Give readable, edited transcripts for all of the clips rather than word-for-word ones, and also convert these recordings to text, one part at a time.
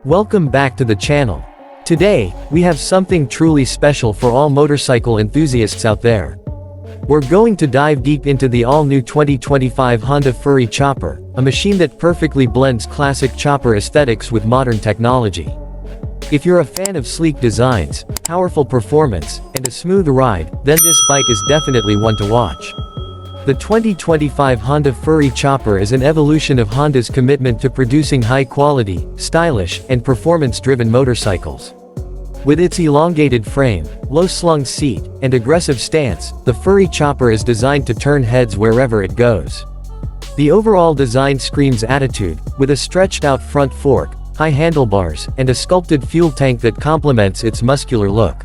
Welcome back to the channel. Today, we have something truly special for all motorcycle enthusiasts out there. We're going to dive deep into the all-new 2025 Honda Furry Chopper, a machine that perfectly blends classic chopper aesthetics with modern technology. If you're a fan of sleek designs, powerful performance, and a smooth ride, then this bike is definitely one to watch. The 2025 Honda Furry Chopper is an evolution of Honda's commitment to producing high-quality, stylish, and performance-driven motorcycles. With its elongated frame, low-slung seat, and aggressive stance, the Furry Chopper is designed to turn heads wherever it goes. The overall design screams attitude, with a stretched-out front fork, high handlebars, and a sculpted fuel tank that complements its muscular look.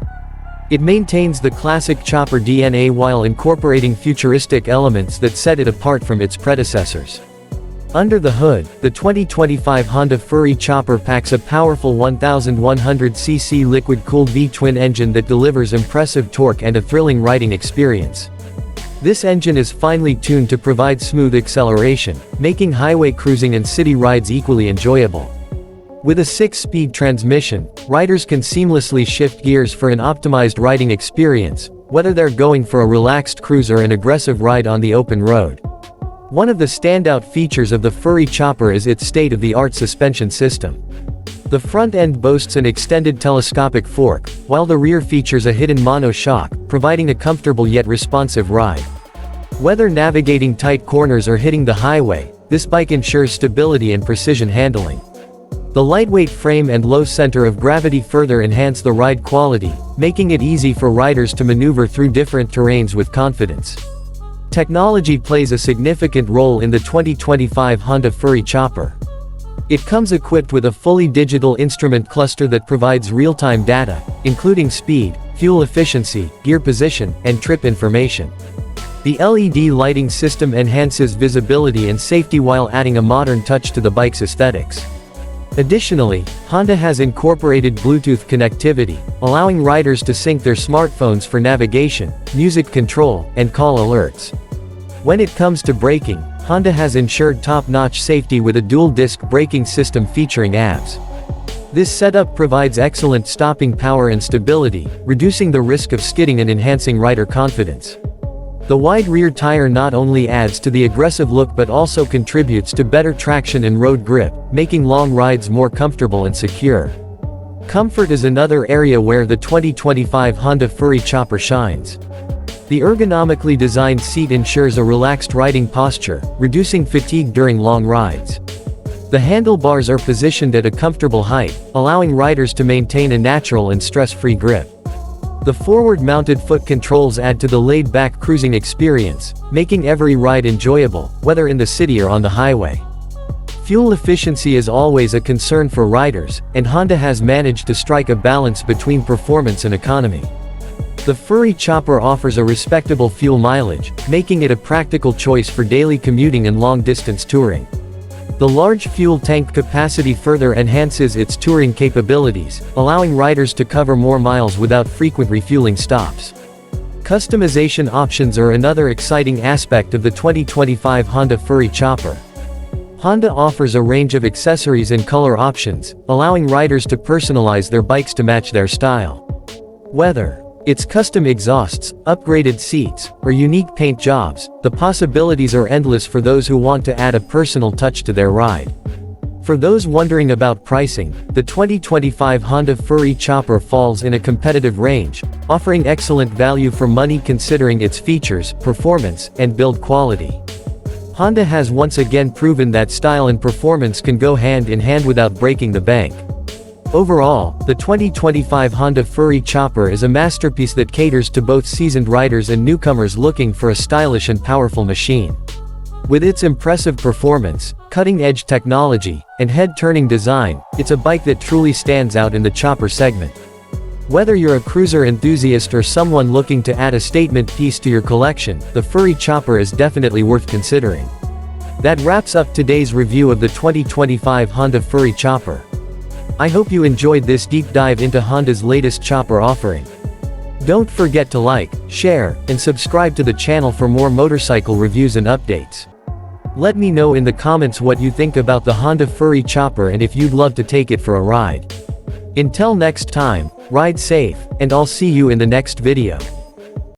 It maintains the classic chopper DNA while incorporating futuristic elements that set it apart from its predecessors. Under the hood, the 2025 Honda Furry Chopper packs a powerful 1100cc liquid-cooled V-twin engine that delivers impressive torque and a thrilling riding experience. This engine is finely tuned to provide smooth acceleration, making highway cruising and city rides equally enjoyable. With a 6-speed transmission, riders can seamlessly shift gears for an optimized riding experience, whether they're going for a relaxed cruise or an aggressive ride on the open road. One of the standout features of the Furry Chopper is its state-of-the-art suspension system. The front end boasts an extended telescopic fork, while the rear features a hidden monoshock, providing a comfortable yet responsive ride. Whether navigating tight corners or hitting the highway, this bike ensures stability and precision handling. The lightweight frame and low center of gravity further enhance the ride quality, making it easy for riders to maneuver through different terrains with confidence. Technology plays a significant role in the 2025 Honda Furry Chopper. It comes equipped with a fully digital instrument cluster that provides real-time data, including speed, fuel efficiency, gear position, and trip information. The LED lighting system enhances visibility and safety while adding a modern touch to the bike's aesthetics. Additionally, Honda has incorporated Bluetooth connectivity, allowing riders to sync their smartphones for navigation, music control, and call alerts. When it comes to braking, Honda has ensured top-notch safety with a dual-disc braking system featuring ABS. This setup provides excellent stopping power and stability, reducing the risk of skidding and enhancing rider confidence. The wide rear tire not only adds to the aggressive look but also contributes to better traction and road grip, making long rides more comfortable and secure. Comfort is another area where the 2025 Honda Furry Chopper shines. The ergonomically designed seat ensures a relaxed riding posture, reducing fatigue during long rides. The handlebars are positioned at a comfortable height, allowing riders to maintain a natural and stress-free grip. The forward-mounted foot controls add to the laid-back cruising experience, making every ride enjoyable, whether in the city or on the highway. Fuel efficiency is always a concern for riders, and Honda has managed to strike a balance between performance and economy. The Furry Chopper offers a respectable fuel mileage, making it a practical choice for daily commuting and long-distance touring. The large fuel tank capacity further enhances its touring capabilities, allowing riders to cover more miles without frequent refueling stops. Customization options are another exciting aspect of the 2025 Honda Furry Chopper. Honda offers a range of accessories and color options, allowing riders to personalize their bikes to match their style. Whether it's custom exhausts, upgraded seats, or unique paint jobs, the possibilities are endless for those who want to add a personal touch to their ride. For those wondering about pricing, the 2025 Honda Furry Chopper falls in a competitive range, offering excellent value for money considering its features, performance, and build quality. Honda has once again proven that style and performance can go hand in hand without breaking the bank. Overall, the 2025 Honda Furry Chopper is a masterpiece that caters to both seasoned riders and newcomers looking for a stylish and powerful machine. With its impressive performance, cutting-edge technology, and head-turning design, it's a bike that truly stands out in the chopper segment. Whether you're a cruiser enthusiast or someone looking to add a statement piece to your collection, the Furry Chopper is definitely worth considering. That wraps up today's review of the 2025 Honda Furry Chopper. I hope you enjoyed this deep dive into Honda's latest chopper offering. Don't forget to like, share, and subscribe to the channel for more motorcycle reviews and updates. Let me know in the comments what you think about the Honda Furry Chopper and if you'd love to take it for a ride. Until next time, ride safe, and I'll see you in the next video.